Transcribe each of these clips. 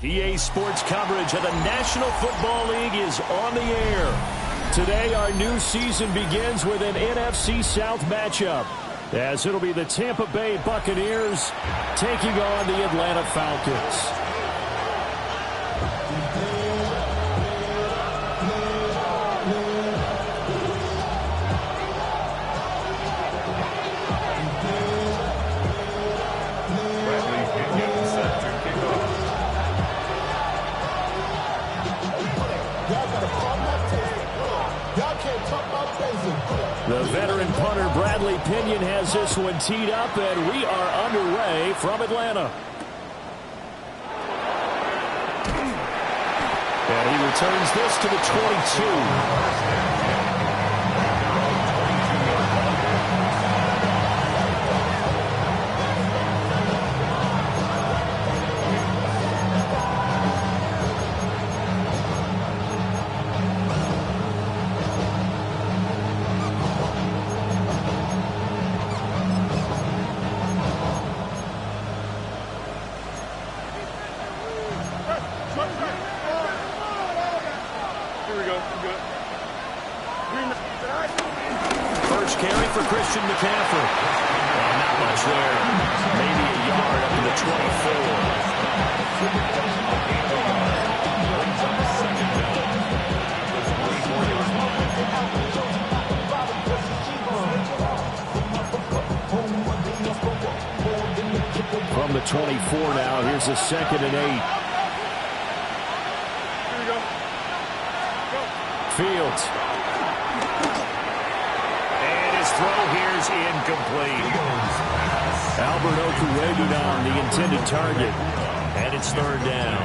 EA Sports coverage of the National Football League is on the air. Today, our new season begins with an NFC South matchup, as it'll be the Tampa Bay Buccaneers taking on the Atlanta Falcons. The veteran punter Bradley Pinion has this one teed up, and we are underway from Atlanta. And he returns this to the 22. From the 24 now, here's a 2nd and 8. Here we go. Fields. And his throw here is incomplete. Albert Okwuegbunam, the intended target. And it's 3rd down.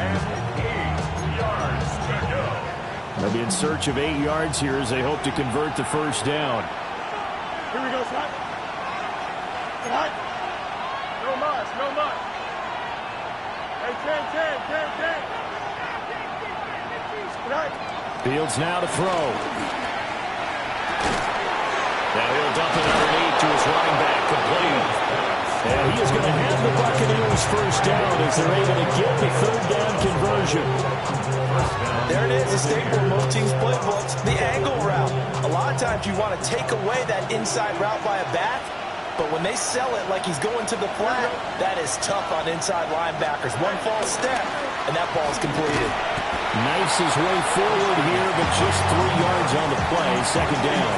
And 8 yards to go. They'll be in search of 8 yards here as they hope to convert the 1st down. Here we go, Scott. Scott. No mas, no mas. Hey, 10. Scott. Fields now to throw. Now he'll dump it underneath to his running back, complete. And he is going to have the Buccaneers 1st down as they're able to get the 3rd down conversion. There it is, a staple of most teams' playbooks, the angle route. A lot of times you want to take away that inside route by a back, but when they sell it like he's going to the flat, that is tough on inside linebackers. One false step, and that ball is completed. Knifes his way forward here, but just 3 yards on the play, 2nd down.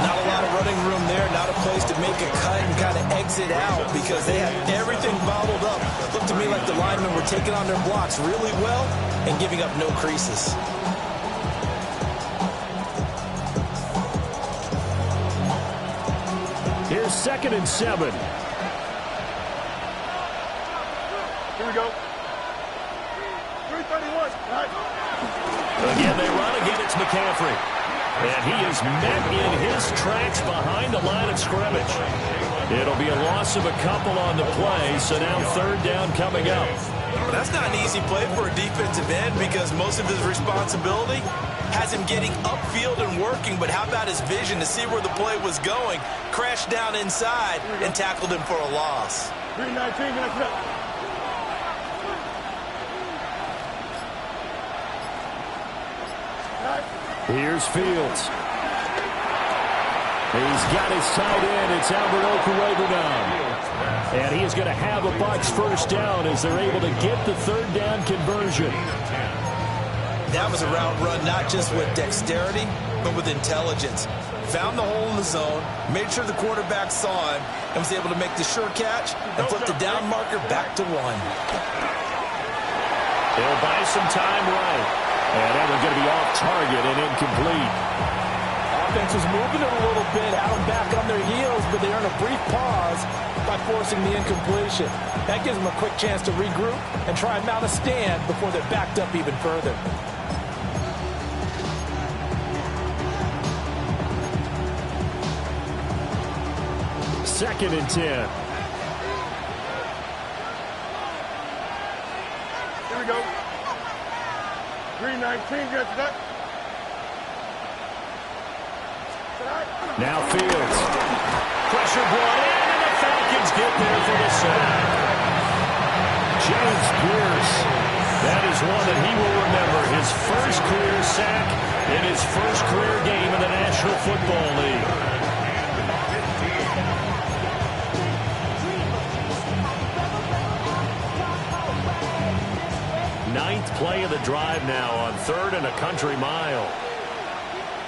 Not a lot of running room there, not a place to make a cut and kind of exit out because they have everything bottled up. Looked to me like the linemen were taking on their blocks really well and giving up no creases. Here's 2nd and 7. Here we go. 331. Again, they run. Again, it's McCaffrey. And he is met in his tracks behind the line of scrimmage. It'll be a loss of a couple on the play, so now 3rd down coming up. That's not an easy play for a defensive end because most of his responsibility has him getting upfield and working, but how about his vision to see where the play was going, crashed down inside, and tackled him for a loss. 319, that's it. Here's Fields. He's got his tight end. It's Albert Okwuegbunam. And he is going to have a Bucs 1st down as they're able to get the 3rd down conversion. That was a route run not just with dexterity, but with intelligence. Found the hole in the zone, made sure the quarterback saw him, and was able to make the sure catch and flip the down marker back to 1. They'll buy some time right. And that one's going to be off target and incomplete. Offense was moving it a little bit, had them back on their heels, but they earned a brief pause by forcing the incompletion. That gives them a quick chance to regroup and try and mount a stand before they're backed up even further. Second and 10. Here we go. 319 gets that. Now Fields. Pressure brought in, and the Falcons Lions get there for the sack. James Pierce. That is one that he will remember. His first career sack in his first career game in the National Football League. Ninth play of the drive now on 3rd and a country mile.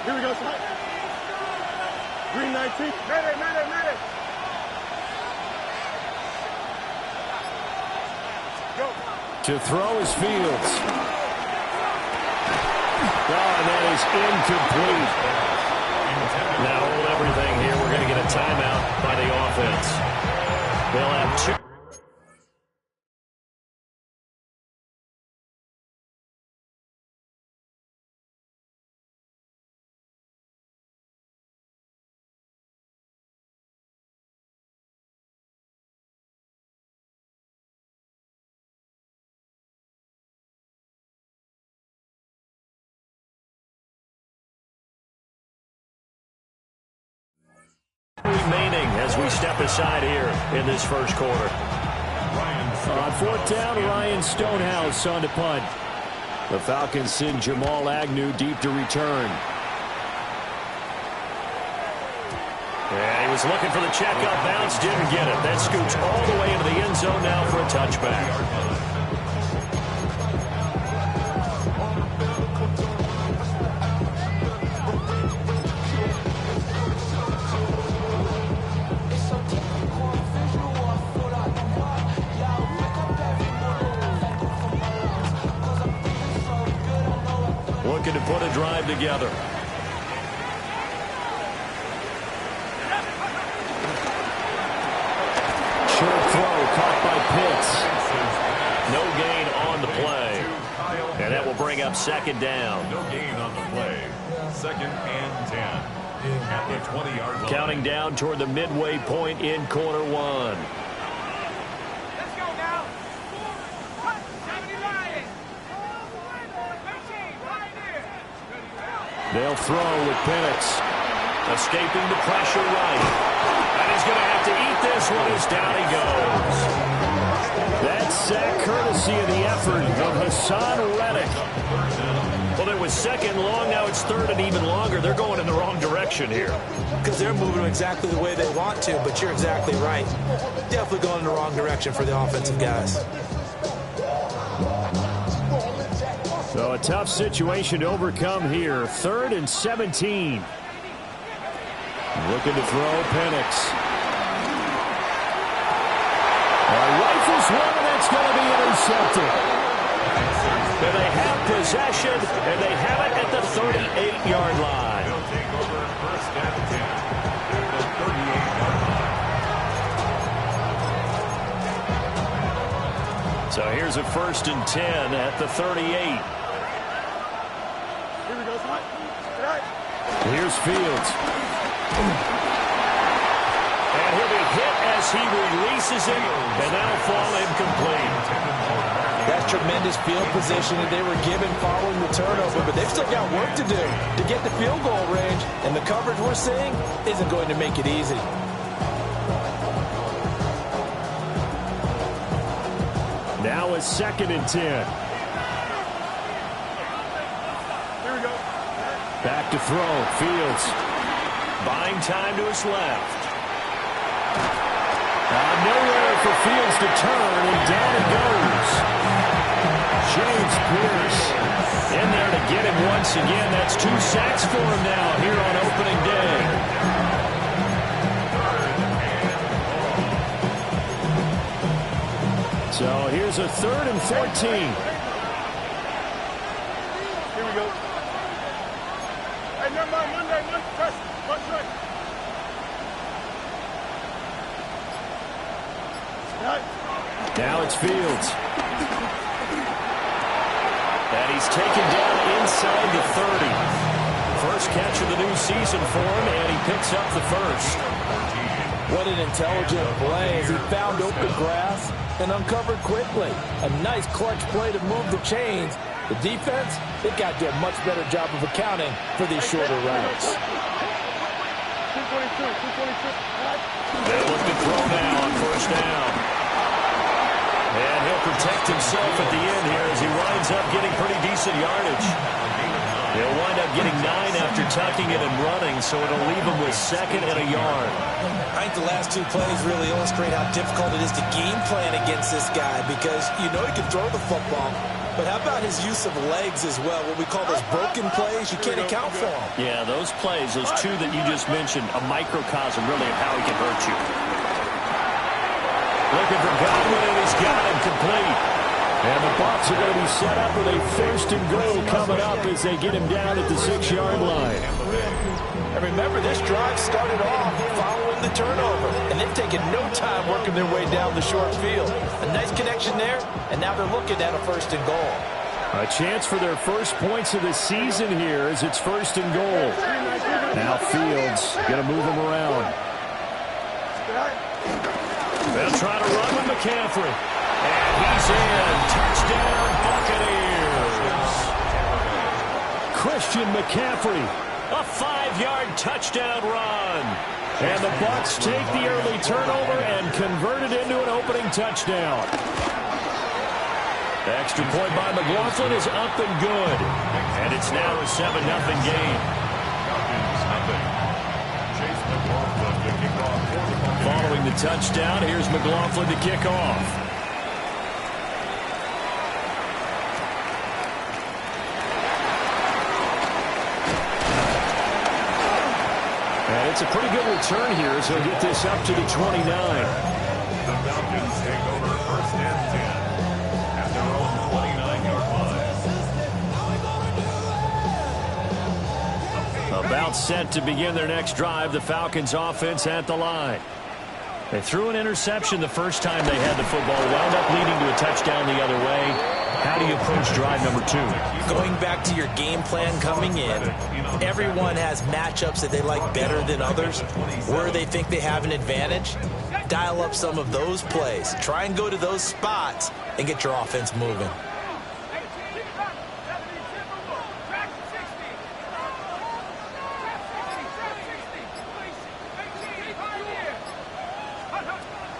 Here we go, son. Green 19. Mayday. Go. To throw is Fields. Oh, and that is incomplete. Now hold everything here. We're going to get a timeout by the offense. They'll have 2. Remaining as we step aside here in this first quarter. On 4th down, Ryan Stonehouse on to punt. The Falcons send Jamal Agnew deep to return. And he was looking for the checkup bounce, didn't get it. That scoots all the way into the end zone now for a touchback. Looking to put a drive together. Short throw caught by Pitts. No gain on the play. And that will bring up 2nd down. No gain on the play. 2nd and 10. At the 20-yard line. Counting down toward the midway point in quarter 1. They'll throw with Penix. Escaping the pressure right. And he's going to have to eat this one as down he goes. That sack courtesy of the effort of Hassan Reddick. Well, it was 2nd long. Now it's 3rd and even longer. They're going in the wrong direction here. Because they're moving exactly the way they want to, but you're exactly right. Definitely going in the wrong direction for the offensive guys. So a tough situation to overcome here. 3rd and 17. Looking to throw, Penix. Rifles one, and that's going to be intercepted. And they have possession, and they have it at the 38-yard line. They'll take over 1st and 10. The 38-yard line. So here's a 1st and 10 at the 38. Here we go, son. Here's Fields. And he'll be hit as he releases it, and that'll fall incomplete. That's tremendous field position that they were given following the turnover, but they've still got work to do to get the field goal range, and the coverage we're seeing isn't going to make it easy. Now it's 2nd and 10. Here we go. Back to throw. Fields buying time to his left. Nowhere for Fields to turn, and down it goes. James Pierce in there to get him once again. That's 2 sacks for him now here on opening day. So here's a 3rd and 14. Here we go. Hey, never mind. Monday, press. One track. Now it's Fields. And he's taken down inside the 30. First catch of the new season for him, and he picks up the 1st. What an intelligent play as he found open grass and uncovered quickly. A nice clutch play to move the chains. The defense, they've got to do a much better job of accounting for these shorter routes. They'll look to throw now on first down. And he'll protect himself at the end here as he winds up getting pretty decent yardage. He'll wind up getting 9 after tucking it and running, so it'll leave him with 2nd and a yard. I think the last 2 plays really illustrate how difficult it is to game plan against this guy because you know he can throw the football. But how about his use of legs as well? What we call those broken plays, you can't account for them. Yeah, those plays, those 2 that you just mentioned, a microcosm really of how he can hurt you. Looking for Godwin, and he's got him complete. And the Bucs are going to be set up with a 1st and goal coming up as they get him down at the 6-yard line. And remember, this drive started off following the turnover. And they've taken no time working their way down the short field. A nice connection there, and now they're looking at a 1st and goal. A chance for their first points of the season here as it's 1st and goal. Now Fields going to move him around. They'll try to run with McCaffrey. And he's in. Touchdown, Buccaneers. Christian McCaffrey. A 5-yard touchdown run. And the Bucs take the early turnover and convert it into an opening touchdown. The extra point by McLaughlin is up and good. And it's now a 7-0 game. Following the touchdown, here's McLaughlin to kick off. And it's a pretty good return here as he'll get this up to the 29. The Falcons take over 1st and 10 at their own 29-yard line. About set to begin their next drive, the Falcons offense at the line. They threw an interception the first time they had the football, wound up leading to a touchdown the other way. How do you approach drive number 2? Going back to your game plan coming in, everyone has matchups that they like better than others, where they think they have an advantage. Dial up some of those plays. Try and go to those spots and get your offense moving.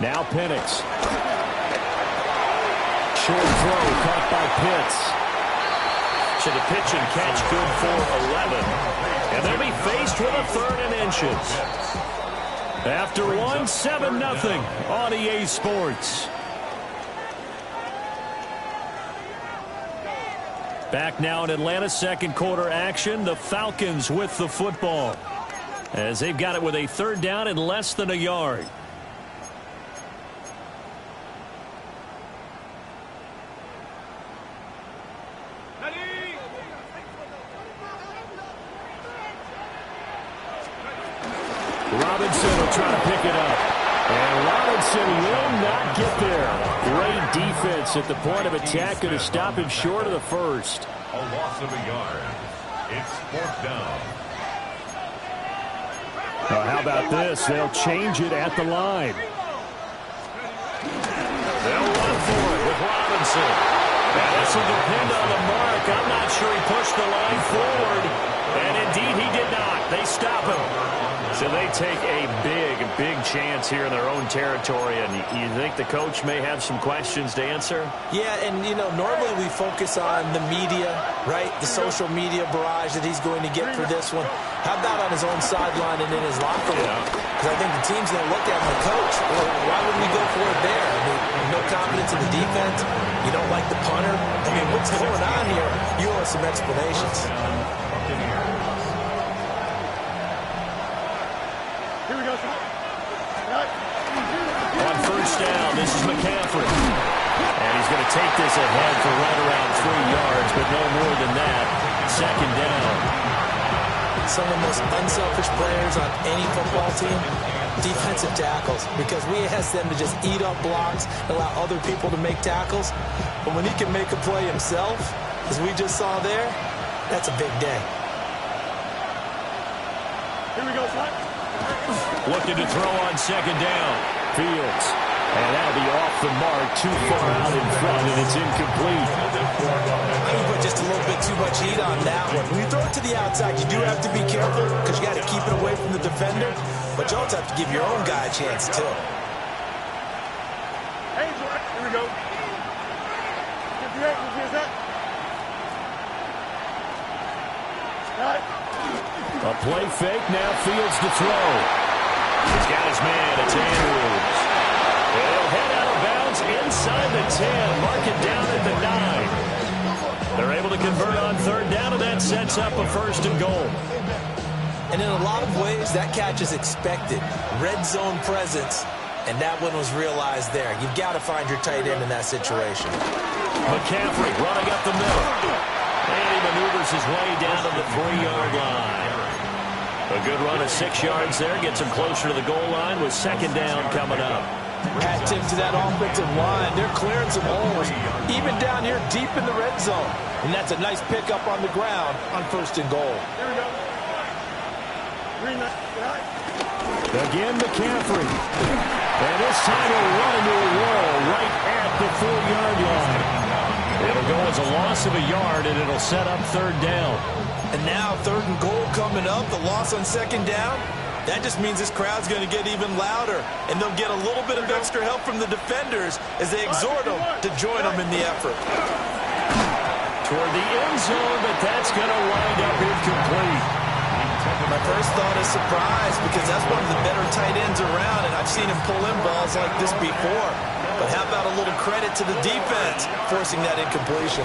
Now Penix. Short throw caught by Pitts. To the pitch and catch, good for 11. And they'll be faced with a 3rd and inches. After 7-0 on EA Sports. Back now in Atlanta, 2nd quarter action. The Falcons with the football as they've got it with a 3rd down and less than a yard. Robinson will try to pick it up. And Robinson will not get there. Great defense at the point of attack, going to stop him short of the 1st. A loss of a yard. It's 4th down. How about this? They'll change it at the line. They'll run for it with Robinson. And this will depend on the mark. I'm not sure he pushed the line forward. And indeed he did not. They stop him. So they take a big chance here in their own territory. And you think the coach may have some questions to answer? Yeah, and, you know, normally we focus on the media, right? The social media barrage that he's going to get for this one. How about on his own sideline and in his locker room? Because I think the team's going to look at him like, Coach, well, why would we go for it there? I mean, no confidence in the defense. You don't like the punter. I mean, what's going on here? You owe us some explanations. On first down, this is McCaffrey. And he's going to take this ahead for right around 3 yards, but no more than that. 2nd down. Some of the most unselfish players on any football team, defensive tackles, because we ask them to just eat up blocks, allow other people to make tackles. But when he can make a play himself, as we just saw there, that's a big day. Here we go, son. Looking to throw on 2nd down. Fields. And that'll be off the mark, too far out in front, and it's incomplete. I think we put just a little bit too much heat on that one. When you throw it to the outside, you do have to be careful because you got to keep it away from the defender, but you also have to give your own guy a chance, too. Here we go. 58, is that? A play fake, now fields to throw. He's got his man, it's Andrews. He'll head out of bounds inside the 10, mark it down at the 9. They're able to convert on third down, and that sets up a first and goal. And in a lot of ways, that catch is expected. Red zone presence, and that one was realized there. You've got to find your tight end in that situation. McCaffrey running up the middle. And he maneuvers his way down to the 3-yard line. A good run of 6 yards there. Gets him closer to the goal line with second down coming up. Hat tip to that offensive line. They're clearing some holes, even down here deep in the red zone. And that's a nice pickup on the ground on first and goal. Here we go. Again, McCaffrey. And this time he'll run into a wall right at the 4-yard line. It'll go as a loss of a yard, and it'll set up third down. And now third and goal coming up, the loss on second down. That just means this crowd's going to get even louder, and they'll get a little bit of extra help from the defenders as they exhort them to join them in the effort. Toward the end zone, but that's going to wind up incomplete. My first thought is surprise, because that's one of the better tight ends around, and I've seen him pull in balls like this before. But how about a little credit to the defense forcing that incompletion?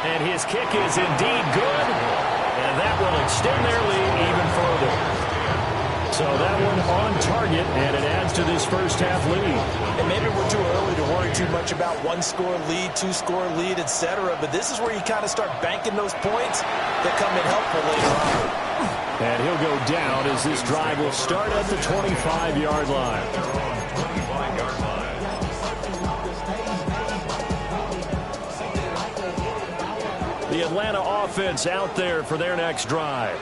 And his kick is indeed good, and that will extend their lead even further. So that one on target, and it adds to this first-half lead. And maybe we're too early to worry too much about one-score lead, two-score lead, etc. But this is where you kind of start banking those points that come in helpful later on. And he'll go down as this drive will start at the 25-yard line. The Atlanta offense out there for their next drive.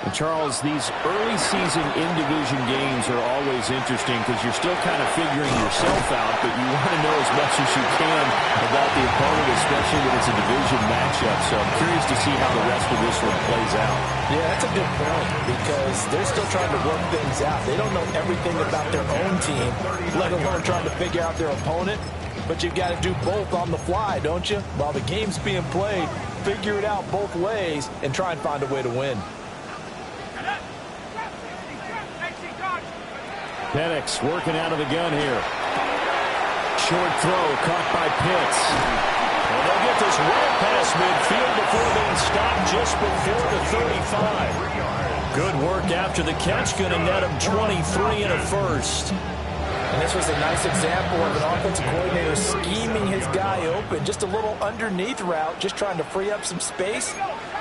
And Charles, these early season in-division games are always interesting because you're still kind of figuring yourself out, but you want to know as much as you can about the opponent, especially when it's a division matchup. So I'm curious to see how the rest of this one plays out. Yeah, that's a good point because they're still trying to work things out. They don't know everything about their own team, let alone trying to figure out their opponent. But you've got to do both on the fly, don't you? While the game's being played, figure it out both ways and try and find a way to win. Penix working out of the gun here. Short throw caught by Pitts. And they'll get this right past midfield before being stopped just before the 35. Good work after the catch. Going to net him 23 and a first. And this was a nice example of an offensive coordinator scheming his guy open. Just a little underneath route, just trying to free up some space.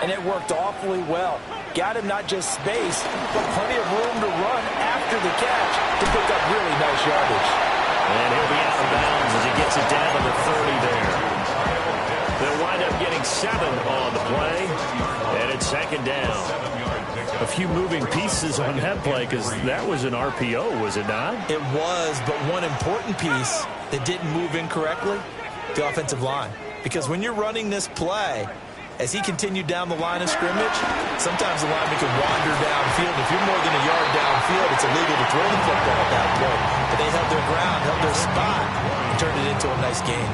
And it worked awfully well. Got him not just space, but plenty of room to run after the catch to pick up really nice yardage. And he'll be out of bounds as he gets it down to the 30 there. They'll wind up getting 7 on the play. And it's second down. A few moving pieces on that play because that was an RPO, was it not? It was, but one important piece that didn't move incorrectly, the offensive line. Because when you're running this play, as he continued down the line of scrimmage, sometimes the lineman can wander downfield. If you're more than a yard downfield, it's illegal to throw the football at that point. But they held their ground, held their spot, and turned it into a nice game.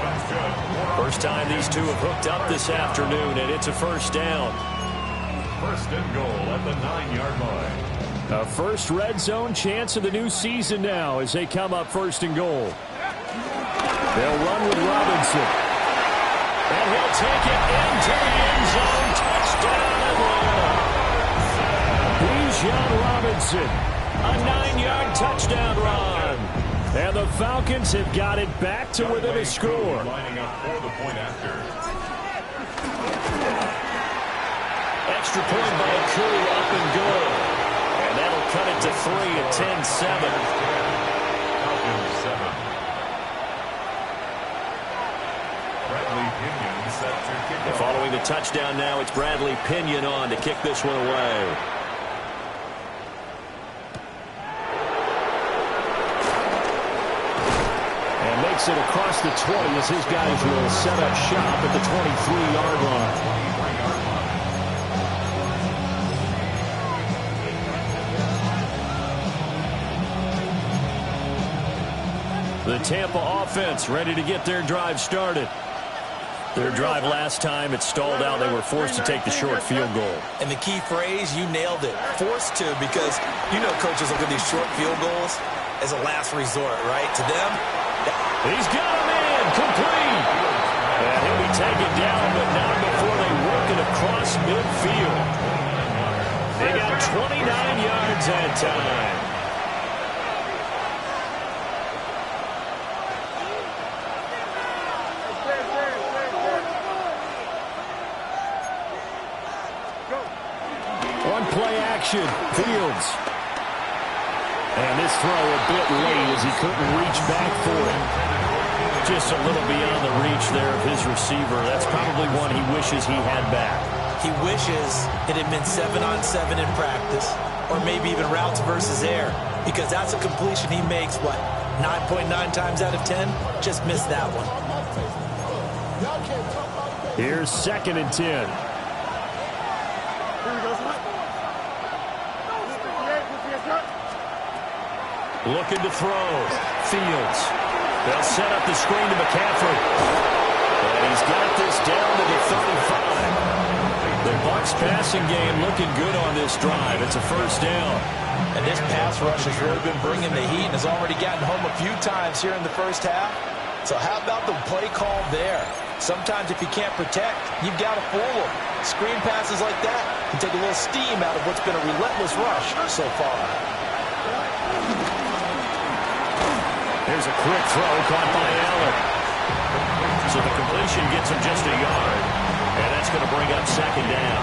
First time these two have hooked up this afternoon, and it's a first down. First and goal at the 9-yard line. A first red zone chance of the new season now as they come up first and goal. They'll run with Robinson. And he'll take it into the end zone. Touchdown, Atlanta. Bijan Robinson. A 9-yard touchdown run. And the Falcons have got it back to within a score. Lining up for the point after. Extra point by Curry up and good. And that'll cut it to 3 at 10-7. Falcons 7. Bradley Pinion set to kick And off. following the touchdown now, it's Bradley Pinion on to kick this one away. And makes it across the 20 as his guys will set up shop at the 23-yard line. The Tampa offense ready to get their drive started. Their drive last time, it stalled out. They were forced to take the short field goal. And the key phrase, you nailed it. Forced to, because you know coaches look at these short field goals as a last resort, right? To them. He's got him in. Complete. And he'll be taken down, but not before they work it across midfield. They got 29 yards that time. Play action, Fields. And this throw a bit late as he couldn't reach back for it. Just a little beyond the reach there of his receiver. That's probably one he wishes he had back. He wishes it had been 7-on-7 in practice, or maybe even routes versus air, because that's a completion he makes, what, 9.9 times out of 10? Just missed that one. Here's 2nd and 10. Looking to throw. Fields. They'll set up the screen to McCaffrey. And he's got this down to the 35. The Bucs passing game looking good on this drive. It's a first down. And this pass rush has really been bringing the heat and has already gotten home a few times here in the first half. So how about the play call there? Sometimes if you can't protect, you've got to fool them. Screen passes like that can take a little steam out of what's been a relentless rush so far. Here's a quick throw caught by Allen. So the completion gets him just a yard. And that's going to bring up 2nd down.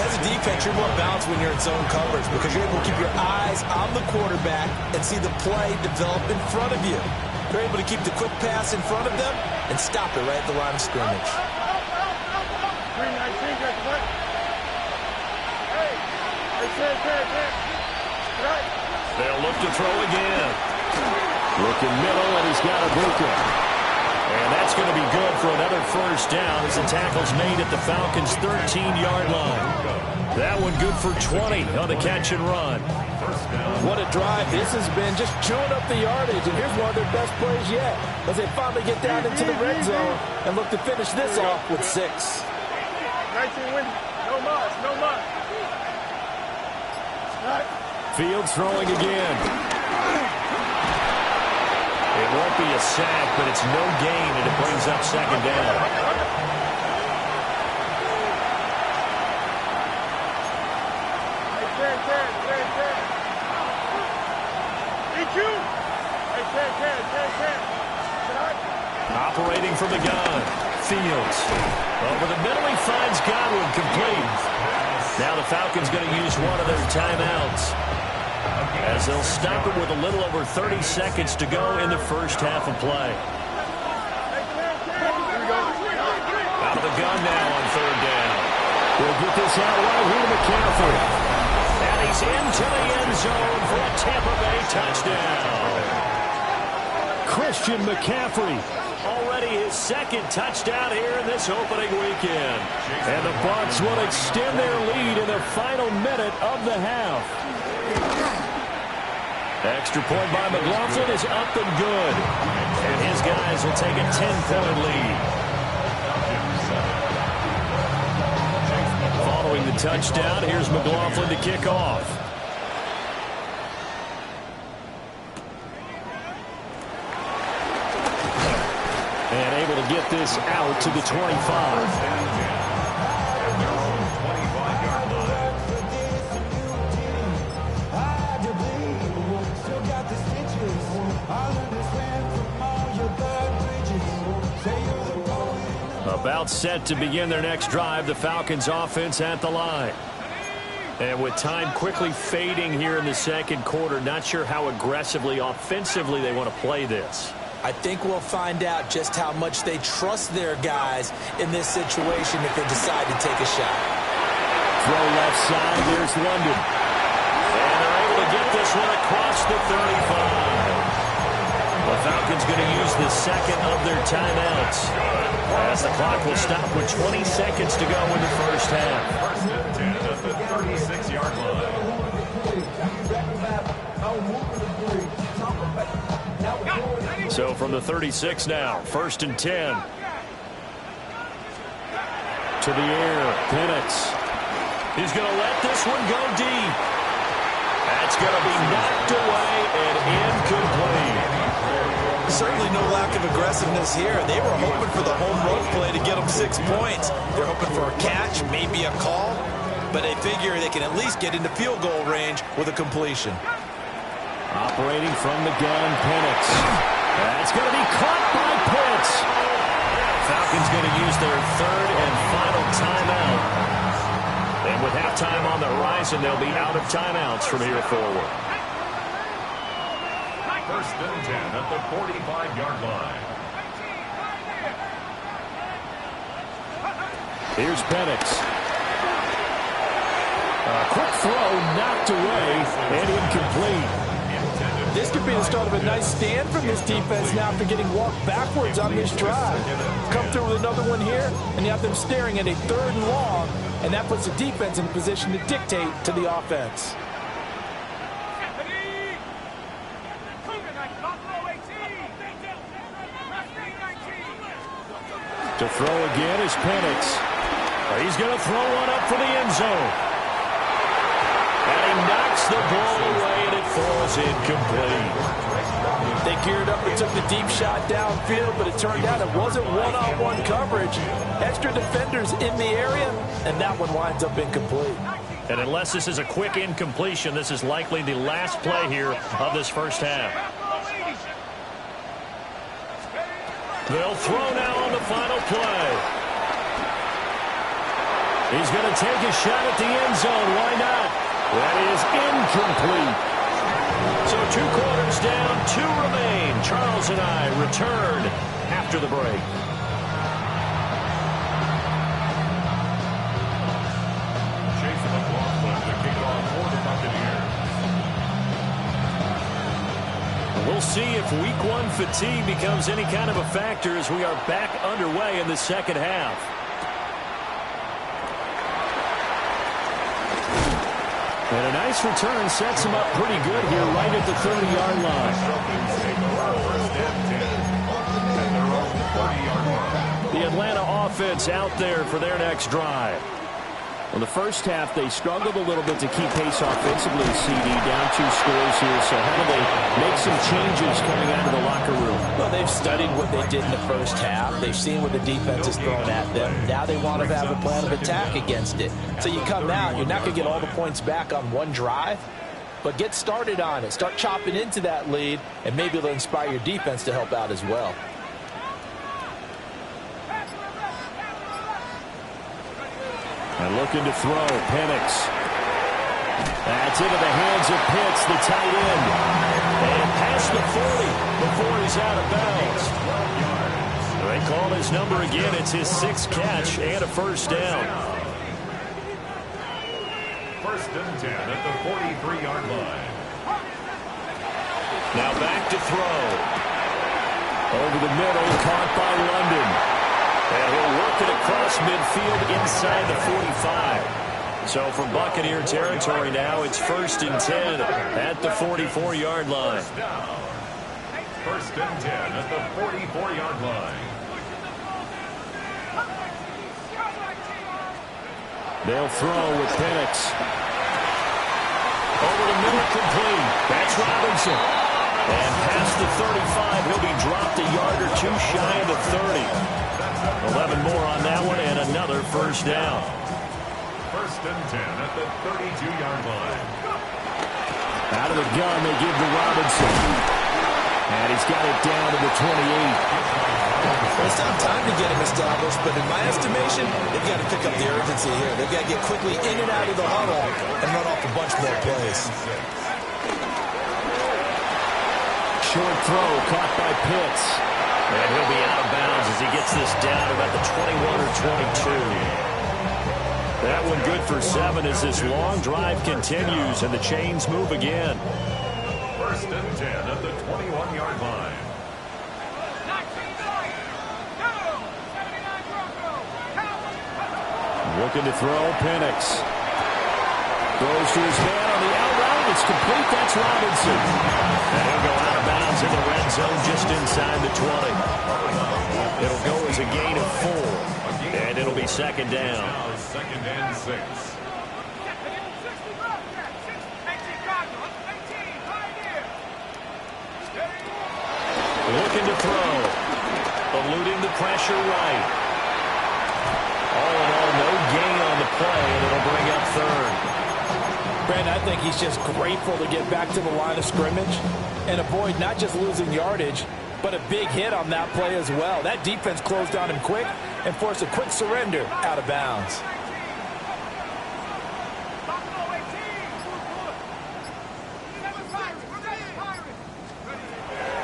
As a defense, you're more balanced when you're in zone coverage because you're able to keep your eyes on the quarterback and see the play develop in front of you. You're able to keep the quick pass in front of them and stop it right at the line of scrimmage. They'll look to throw again. Looking middle, and he's got a Ibuka. And that's going to be good for another first down as the tackle's made at the Falcons' 13-yard line. That one good for 20 on the catch and run. What a drive this has been, just chewing up the yardage. And here's one of their best plays yet as they finally get down into the red zone and look to finish this off with 6. 19 wins. No muss, no muss. Fields throwing again. It won't be a sack, but it's no gain, and it brings up 2nd down. Operating from the gun. Fields. Over the middle, he finds Godwin complete. Now the Falcons going to use one of their timeouts, as they'll stop it with a little over 30 seconds to go in the first half of play. Out of the gun now on 3rd down. We'll get this out right here to McCaffrey. And he's into the end zone for a Tampa Bay touchdown. Christian McCaffrey, already his 2nd touchdown here in this opening weekend. And the Bucs will extend their lead in the final minute of the half. Extra point by McLaughlin is up and good. And his guys will take a 10-point lead. Following the touchdown, here's McLaughlin to kick off. And able to get this out to the 25. About set to begin their next drive, the Falcons offense at the line. And with time quickly fading here in the 2nd quarter, not sure how aggressively, offensively they want to play this. I think we'll find out just how much they trust their guys in this situation if they decide to take a shot. Throw left side, there's London. And they're able to get this one across the 35. The Falcons going to use the 2nd of their timeouts, as the clock will stop with 20 seconds to go in the first half. First and 10 at the 36-yard line. So from the 36 now, 1st and 10. To the air, Penix. He's going to let this one go deep. That's going to be knocked away and incomplete. Certainly no lack of aggressiveness here. They were hoping for the home run play to get them 6 points. They're hoping for a catch, maybe a call, but they figure they can at least get into field goal range with a completion. Operating from the gun, Penix. That's going to be caught by Pitts. Falcons going to use their 3rd and final timeout. And with halftime on the horizon, they'll be out of timeouts from here forward. 1st and 10 at the 45-yard line. Here's Penix. A quick throw knocked away and incomplete. This could be the start of a nice stand from this defense now after getting walked backwards on this drive. Come through with another one here, and you have them staring at a 3rd and long, and that puts the defense in a position to dictate to the offense. To throw again is Penix. He's going to throw one up for the end zone. And he knocks the ball away, and it falls incomplete. They geared up and took the deep shot downfield, but it turned out it wasn't one-on-one coverage. Extra defenders in the area, and that one winds up incomplete. And unless this is a quick incompletion, this is likely the last play here of this first half. They'll throw now on the final play. He's going to take a shot at the end zone. Why not? That is incomplete. So 2 quarters down, 2 remain. Charles and I return after the break. Chase McLaughlin to kick off for the Buccaneers. We'll see if week 1 fatigue becomes any kind of a factor as we are back underway in the second half. And a nice return sets him up pretty good here right at the 30-yard line. The Atlanta offense out there for their next drive. Well, the first half, they struggled a little bit to keep pace offensively, CD, down 2 scores here. So how do they make some changes coming out of the locker room? Well, they've studied what they did in the first half. They've seen what the defense is throwing at them. Now they want to have a plan of attack against it. So you come out, you're not going to get all the points back on one drive, but get started on it. Start chopping into that lead, and maybe it'll inspire your defense to help out as well. And looking to throw, Penix. That's into the hands of Pitts, the tight end. And past the 40 before he's out of bounds. They call his number again. It's his 6th catch and a first down. 1st and 10 at the 43-yard line. Now back to throw. Over the middle, caught by London. And he'll work it across midfield inside the 45. So from Buccaneer territory now, it's 1st and 10 at the 44-yard line. 1st and 10 at the 44-yard line. They'll throw with Penix. Over the middle, complete. That's Robinson. And past the 35, he'll be dropped a yard or 2 shy of the 30. 11 more on that one, and another first down. 1st and 10 at the 32-yard line. Out of the gun, they give to Robinson. And he's got it down to the 28. Well, it's not time to get him established, but in my estimation, they've got to pick up the urgency here. They've got to get quickly in and out of the huddle and run off a bunch more plays. Short throw caught by Pitts. And he'll be out of bounds as he gets this down to about the 21 or 22. That one good for 7 as this long drive continues and the chains move again. 1st and 10 at the 21-yard line. Looking to throw, Penix. Throws to his man on the out route. It's complete. That's Robinson. And he'll go out of bounds in the red zone just inside the 20. It'll go as a gain of 4. And it'll be second down. Now second and 6. Looking to throw. Eluding the pressure right. All in all, no gain on the play, and it'll bring up third. Brandon, I think he's just grateful to get back to the line of scrimmage and avoid not just losing yardage, but a big hit on that play as well. That defense closed on him quick and forced a quick surrender out of bounds.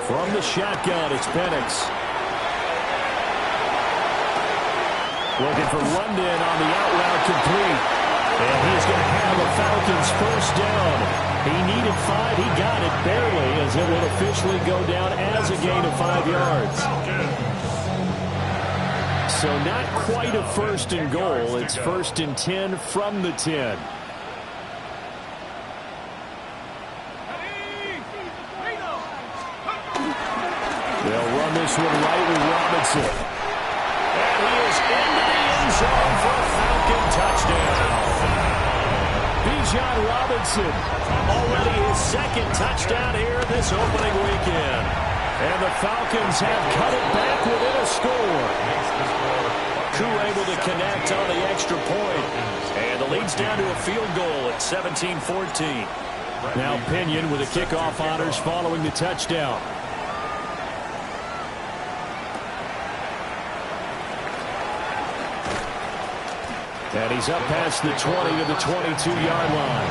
From the shotgun, it's Penix. Looking for London on the out route complete. And he's going to have a Falcons first down. He needed 5. He got it barely, as it will officially go down as a gain of 5 yards. So not quite a first and goal. It's first and 10 from the 10. They'll run this one right with Robinson. And he is into the end zone for a Falcon touchdown. Bijan Robinson, already his second touchdown here this opening weekend. And the Falcons have cut it back within a score. Koo able to connect on the extra point. And the lead's down to a field goal at 17-14. Now Pinion with the kickoff honors following the touchdown. And he's up past the 20 to the 22-yard line.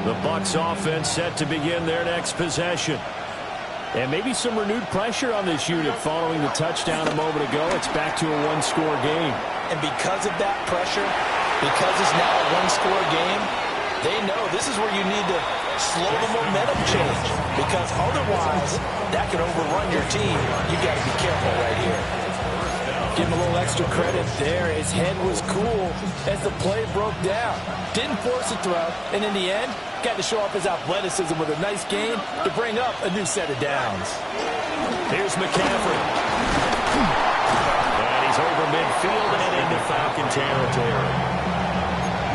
The Bucs offense set to begin their next possession. And maybe some renewed pressure on this unit following the touchdown a moment ago. It's back to a one-score game. And because of that pressure, because it's now a one-score game, they know this is where you need to slow the momentum change, because otherwise that could overrun your team. You got to be careful right here. Give him a little extra credit there. His head was cool as the play broke down. Didn't force a throw, and in the end, got to show off his athleticism with a nice gain to bring up a new set of downs. Here's McCaffrey. And he's over midfield and into Falcon territory.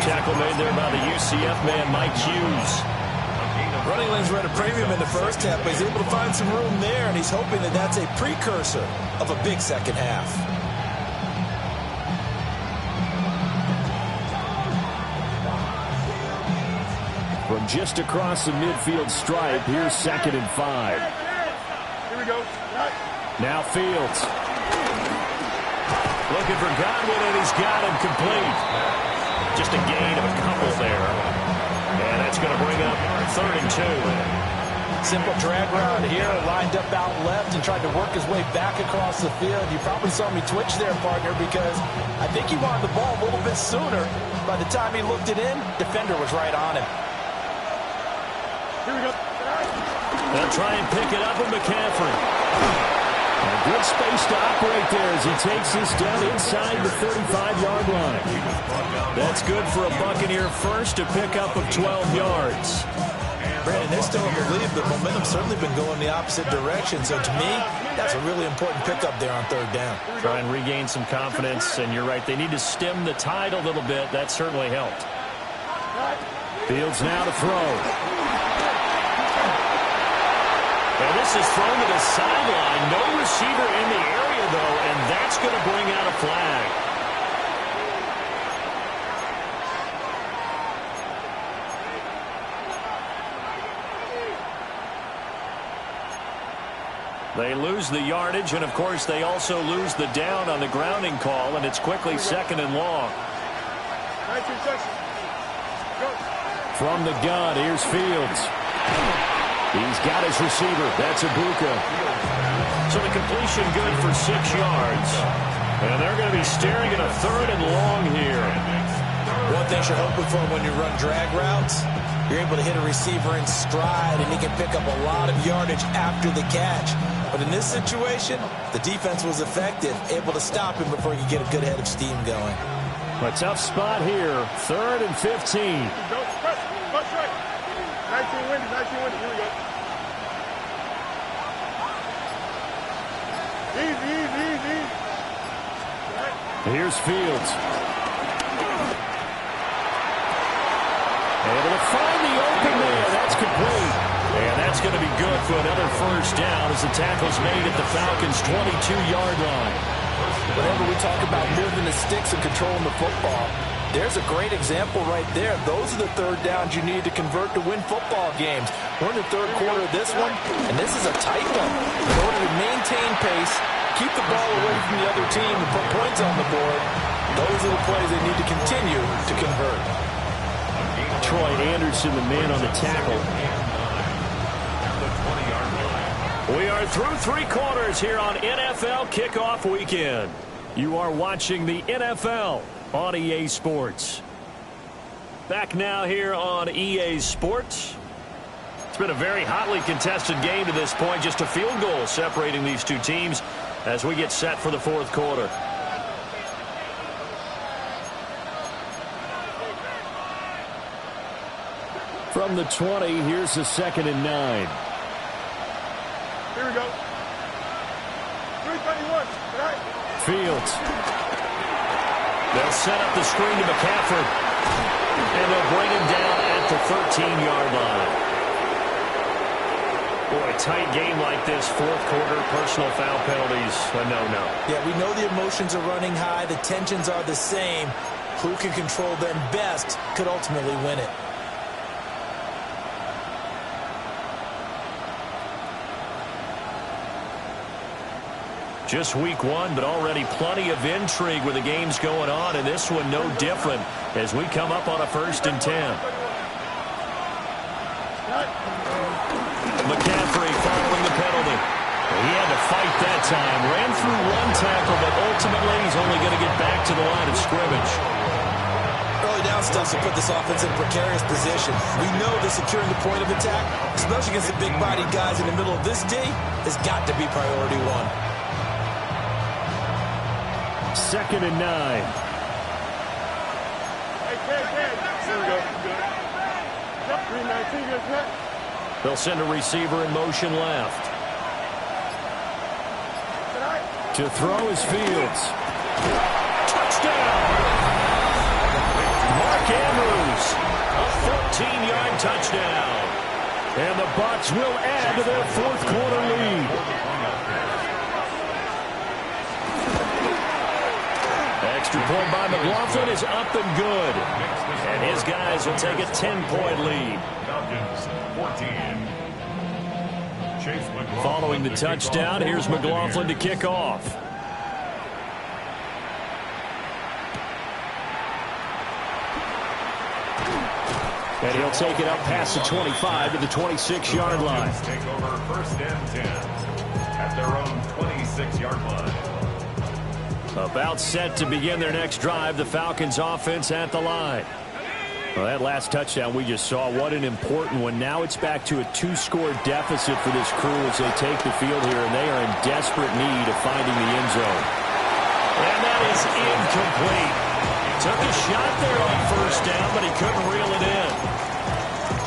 Tackle made there by the UCF man, Mike Hughes. Running lanes were at a premium in the first half, but he's able to find some room there, and he's hoping that that's a precursor of a big second half. From just across the midfield stripe, here's 2nd and 5. Here we go. Now Fields. Looking for Godwin, and he's got him complete. Just a gain of a couple there. And that's going to bring up 3rd and 2. Simple drag route here, lined up out left and tried to work his way back across the field. You probably saw me twitch there, partner, because I think he wanted the ball a little bit sooner. By the time he looked it in, defender was right on him. Here we go. They'll try and pick it up with McCaffrey. A good space to operate there as he takes this down inside the 35-yard line. That's good for a Buccaneer first, a pickup of 12 yards. Brandon, they're still in the lead, but momentum's certainly been going the opposite direction. So to me, that's a really important pickup there on 3rd down. Try and regain some confidence, and you're right, they need to stem the tide a little bit. That certainly helped. Fields now to throw. And this is thrown to the sideline. No receiver in the area, though, and that's going to bring out a flag. They lose the yardage, and, of course, they also lose the down on the grounding call, and it's quickly 2nd and long. 19 seconds. Go. From the gun, here's Fields. He's got his receiver. That's Ibuka. So the completion good for 6 yards. And they're going to be staring at a 3rd and long here. One thing you're hoping for when you run drag routes, you're able to hit a receiver in stride, and he can pick up a lot of yardage after the catch. But in this situation, the defense was effective, able to stop him before he could get a good head of steam going. A tough spot here, 3rd and 15. Push right. 19 windy. Here we go. Easy. Here's Fields. Able to find the open man. That's complete. And that's going to be good for another first down as the tackle's made at the Falcons' 22-yard line. Whenever we talk about moving the sticks and controlling the football, there's a great example right there. Those are the third downs you need to convert to win football games. We're in the third quarter of this one, and this is a tight one. In order to maintain pace, keep the ball away from the other team and put points on the board, those are the plays they need to continue to convert. Troy Anderson, the man on the tackle. We are through 3 quarters here on NFL Kickoff Weekend. You are watching the NFL on EA Sports. Back now here on EA Sports. It's been a very hotly contested game to this point. Just a field goal separating these two teams as we get set for the 4th quarter. From the 20, here's the 2nd and 9. Here we go. 3:31. Right. Fields. They'll set up the screen to McCaffrey. And they'll bring him down at the 13-yard line. Boy, tight game like this, 4th quarter, personal foul penalties, a no-no. Yeah, we know the emotions are running high. The tensions are the same. Who can control them best could ultimately win it. Just week 1, but already plenty of intrigue with the games going on, and this one no different as we come up on a 1st and 10. McCaffrey following the penalty. He had to fight that time. Ran through 1 tackle, but ultimately he's only going to get back to the line of scrimmage. Early down stuff to put this offense in a precarious position. We know that securing the point of attack, especially against the big-bodied guys in the middle of this D, has got to be priority 1. 2nd and 9. Hey, Ted. Here we go. Yep, 3:19. Good set. They'll send a receiver in motion left. To throw is Fields. Touchdown! Mark Andrews. A 14-yard touchdown. And the Bucs will add to their 4th quarter lead. Extra point by McLaughlin is up and good. And his guys will take a 10-point lead. Falcons 14. Following the touchdown, here's McLaughlin to kick off. And he'll take it up past the 25 to the 26-yard line. Take over 1st and 10 at their own 26-yard line. About set to begin their next drive, the Falcons offense at the line. Well, that last touchdown we just saw, what an important one. Now it's back to a 2-score deficit for this crew as they take the field here, and they are in desperate need of finding the end zone. And that is incomplete. Took a shot there on 1st down, but he couldn't reel it in.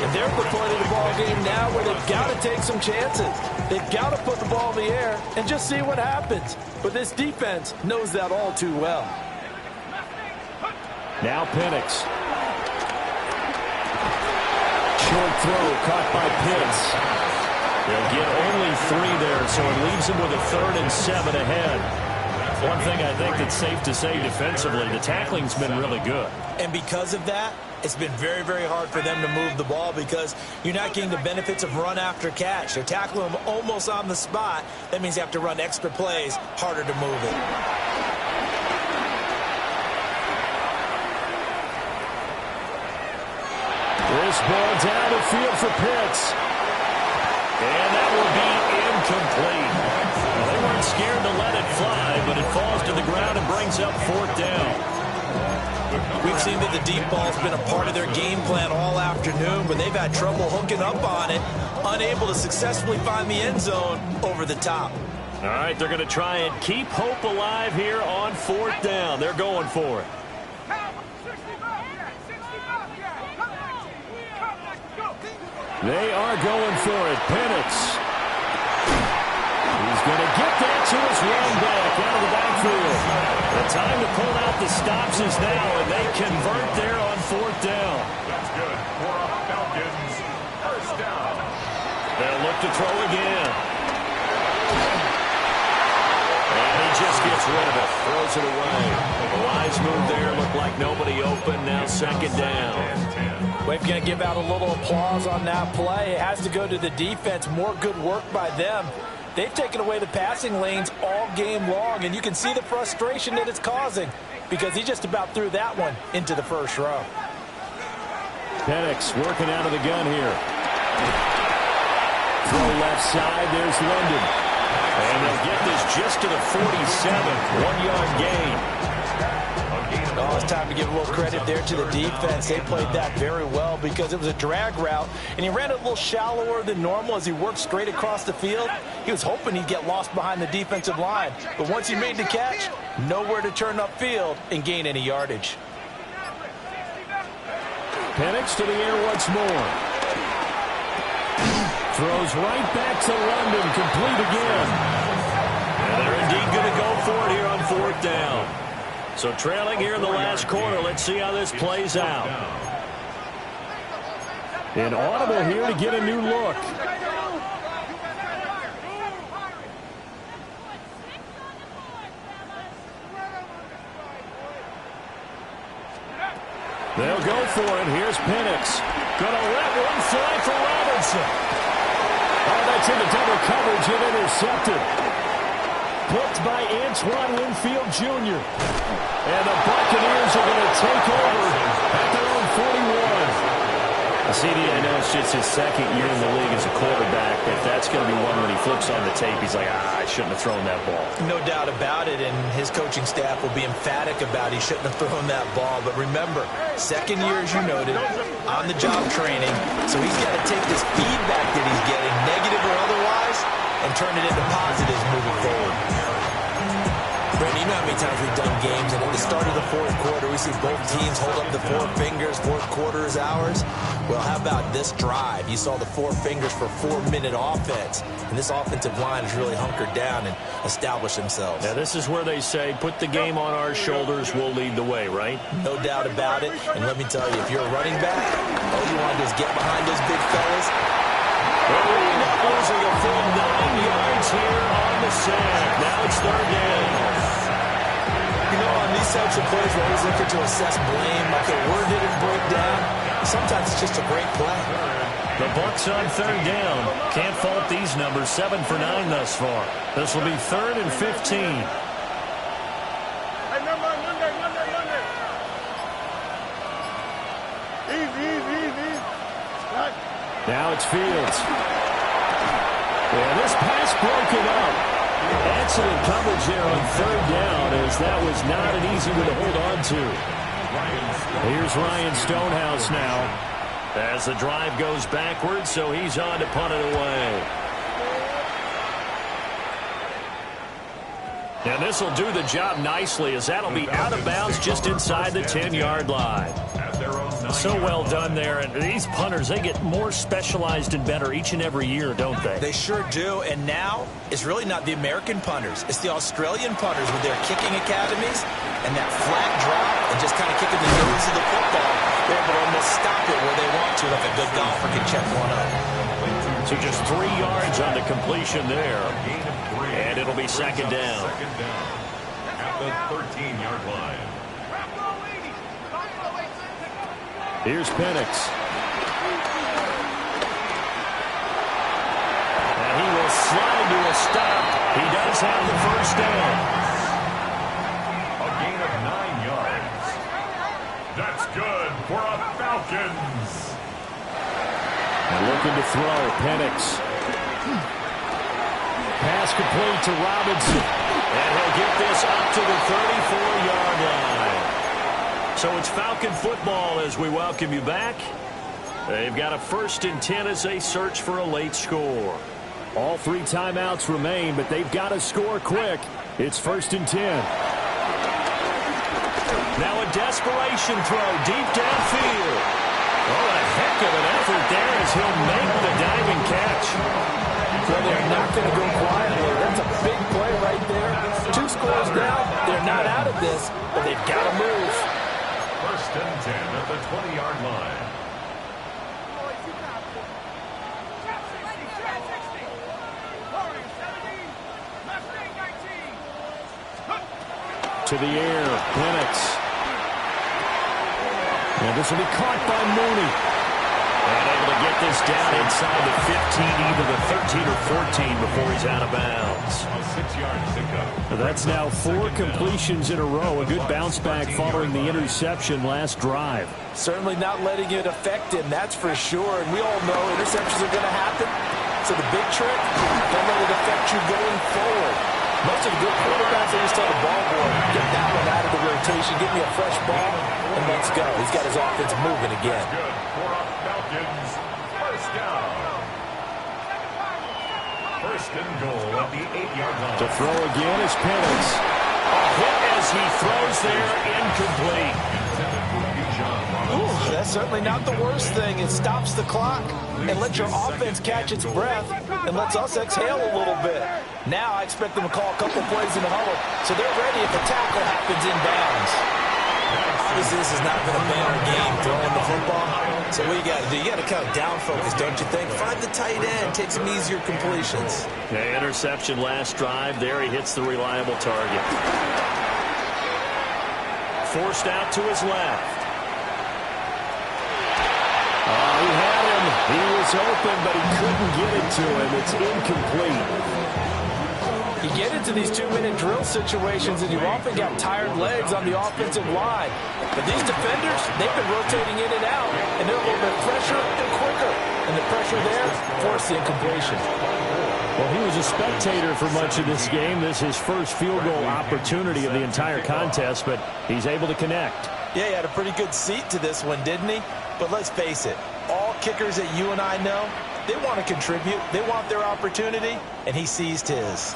And they're at the point of the ball game now where they've got to take some chances. They've got to put the ball in the air and just see what happens. But this defense knows that all too well. Now Penix. Short throw caught by Pitts. They'll get only 3 there, so it leaves them with a 3rd and 7 ahead. One thing I think that's safe to say defensively, the tackling's been really good. And because of that, it's been very, very hard for them to move the ball because you're not getting the benefits of run after catch. They're tackling them almost on the spot. That means you have to run extra plays, harder to move it. This ball down the field for Pitts. And that will be incomplete. Well, they weren't scared to let it fly, but it falls to the ground and brings up 4th down. We've seen that the deep ball's been a part of their game plan all afternoon, but they've had trouble hooking up on it, unable to successfully find the end zone over the top. All right, they're going to try and keep hope alive here on 4th down. They're going for it. They are going for it. Penix. He's going to get that to his running back out of the backfield. The time to pull out the stops is now, and they convert there on 4th down. That's good. For Falcons. First down. They'll look to throw again. And he just gets rid of it. Throws it away. The wise move there. Looked like nobody open. Now 2nd down. We're going to give out a little applause on that play. It has to go to the defense. More good work by them. They've taken away the passing lanes all game long, and you can see the frustration that it's causing because he just about threw that one into the first row. Penix working out of the gun here. Throw left side. There's London. And they'll get this just to the 47. 1-yard gain. Oh, it's time to give a little credit there to the defense. They played that very well because it was a drag route, and he ran it a little shallower than normal as he worked straight across the field. He was hoping he'd get lost behind the defensive line, but once he made the catch, nowhere to turn upfield and gain any yardage. Penix to the air once more. Throws right back to London, complete again. And they're indeed going to go for it here on 4th down. So trailing here in the last quarter. Let's see how this plays out. An audible here to get a new look. They'll go for it. Here's Penix. Gonna let one fly for Robinson. Oh, that's into double coverage and intercepted. Booked by Antoine Winfield Jr. And the Buccaneers are going to take over at their own 41. CD, I know it's just his 2nd year in the league as a quarterback, but that's going to be one when he flips on the tape. He's like, I shouldn't have thrown that ball. No doubt about it, and his coaching staff will be emphatic about he shouldn't have thrown that ball. But remember, 2nd year, as you noted, on-the-job training, so he's got to take this feedback that he's getting, negative or otherwise, and turn it into positives moving forward. Brandon, you know how many times we've done games, and at the start of the 4th quarter, we see both teams hold up the 4 fingers, 4th quarter is ours. Well, how about this drive? You saw the 4 fingers for 4-minute offense, and this offensive line has really hunkered down and established themselves. Now, this is where they say, put the game on our shoulders, we'll lead the way, right? No doubt about it, and let me tell you, if you're a running back, all you want to do is get behind those big fellas. Losing a full 9 yards here on the sack. Now it's 3rd down. You know, on these types of plays, we're always looking to assess blame. Okay, where did it break down? Sometimes it's just a great play. The Bucs on 3rd down. Can't fault these numbers. 7 for 9 thus far. This will be 3rd and 15. Hey, number Monday. Easy. Right. Now it's Fields. Yeah, this pass broken up. Excellent coverage there on 3rd down, as that was not an easy one to hold on to. Here's Ryan Stonehouse now as the drive goes backwards, so he's on to punt it away. And this will do the job nicely, as that'll be out of bounds just inside the 10-yard line. So well done there. And these punters, they get more specialized and better each and every year, don't they? They sure do. And now it's really not the American punters. It's the Australian punters with their kicking academies and that flat drop and just kind of kicking the nose of the football. They're able to almost stop it where they want to if a good golfer can check one up. So just 3 yards on the completion there. And it'll be 2nd down. At the 13-yard line. Here's Penix. And he will slide to a stop. He does have the first down. A gain of 9 yards. That's good for a Falcons. And looking to throw, Penix. Pass complete to Robinson. And he'll get this up to the 34-yard line. So it's Falcon football as we welcome you back. They've got a 1st and 10 as they search for a late score. All 3 timeouts remain, but they've got to score quick. It's 1st and 10. Now a desperation throw deep downfield. Oh, a heck of an effort there as he'll make the diving catch. Well, they're not going to go quietly. That's a big play right there. 2 scores down. They're not out of this, but they've got to move. 1st and 10 at the 20-yard line. To the air, Penix. And this will be caught by Mooney. And able to get this down inside the 15, either the 13 or 14 before he's out of bounds. A 6-yard pickup. That's now 4 completions in a row. A good bounce back following the interception last drive. Certainly not letting it affect him, that's for sure. And we all know interceptions are going to happen. So the big trick, don't let it affect you going forward. Most of the good quarterbacks, they just tell the ball boy, get that one out of the rotation, give me a fresh ball, and let's go. He's got his offense moving again. Good for our Falcons. 1st down. 1st and goal at the 8-yard line. To throw again is Penix. A hit as he throws there, incomplete. Ooh, that's certainly not the worst thing. It stops the clock and lets your offense catch its breath and lets us exhale a little bit. Now I expect them to call a couple plays in the huddle so they're ready if a tackle happens inbounds. Obviously, this has not been a banner game throwing the football. So what you got to do? You got to kind of down focus, don't you think? Find the tight end, take some easier completions. Okay, interception last drive. There he hits the reliable target. Forced out to his left. He had him. He was open, but he couldn't get it to him. It's incomplete. You get into these 2-minute drill situations, and you've often got tired legs on the offensive line. But these defenders, they've been rotating in and out, and they're a little bit fresher and quicker. And the pressure there forced the incompletion. Well, he was a spectator for much of this game. This is his first field goal opportunity of the entire contest, but he's able to connect. Yeah, he had a pretty good seat to this one, didn't he? But let's face it, all kickers that you and I know, they want to contribute. They want their opportunity, and he seized his.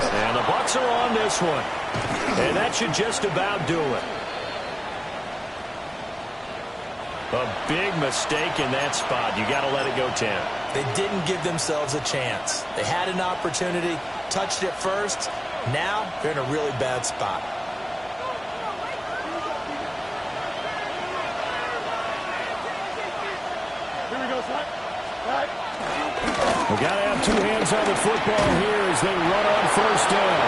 And the Bucs are on this one. And that should just about do it. A big mistake in that spot. You got to let it go 10. They didn't give themselves a chance. They had an opportunity, touched it first. Now they're in a really bad spot. Here we go, son. Right. We've got to have 2 hands on the football here as they run on 1st down.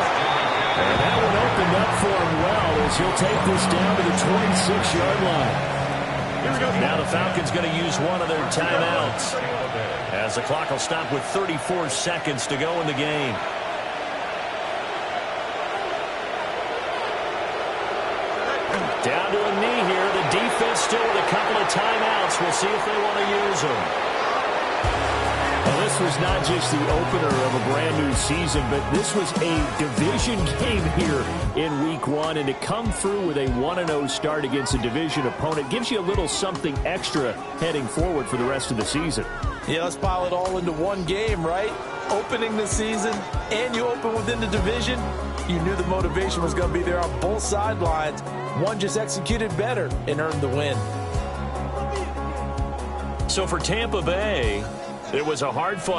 And that one opened up for him well as he'll take this down to the 26-yard line. Now the Falcons going to use one of their timeouts as the clock will stop with 34 seconds to go in the game. Down to a knee here. The defense still with a couple of timeouts. We'll see if they want to use them. Well, this was not just the opener of a brand-new season, but this was a division game here in Week 1. And to come through with a 1-0 start against a division opponent gives you a little something extra heading forward for the rest of the season. Yeah, let's pile it all into one game, right? Opening the season, and you open within the division. You knew the motivation was going to be there on both sidelines. One just executed better and earned the win. So for Tampa Bay, it was a hard-fought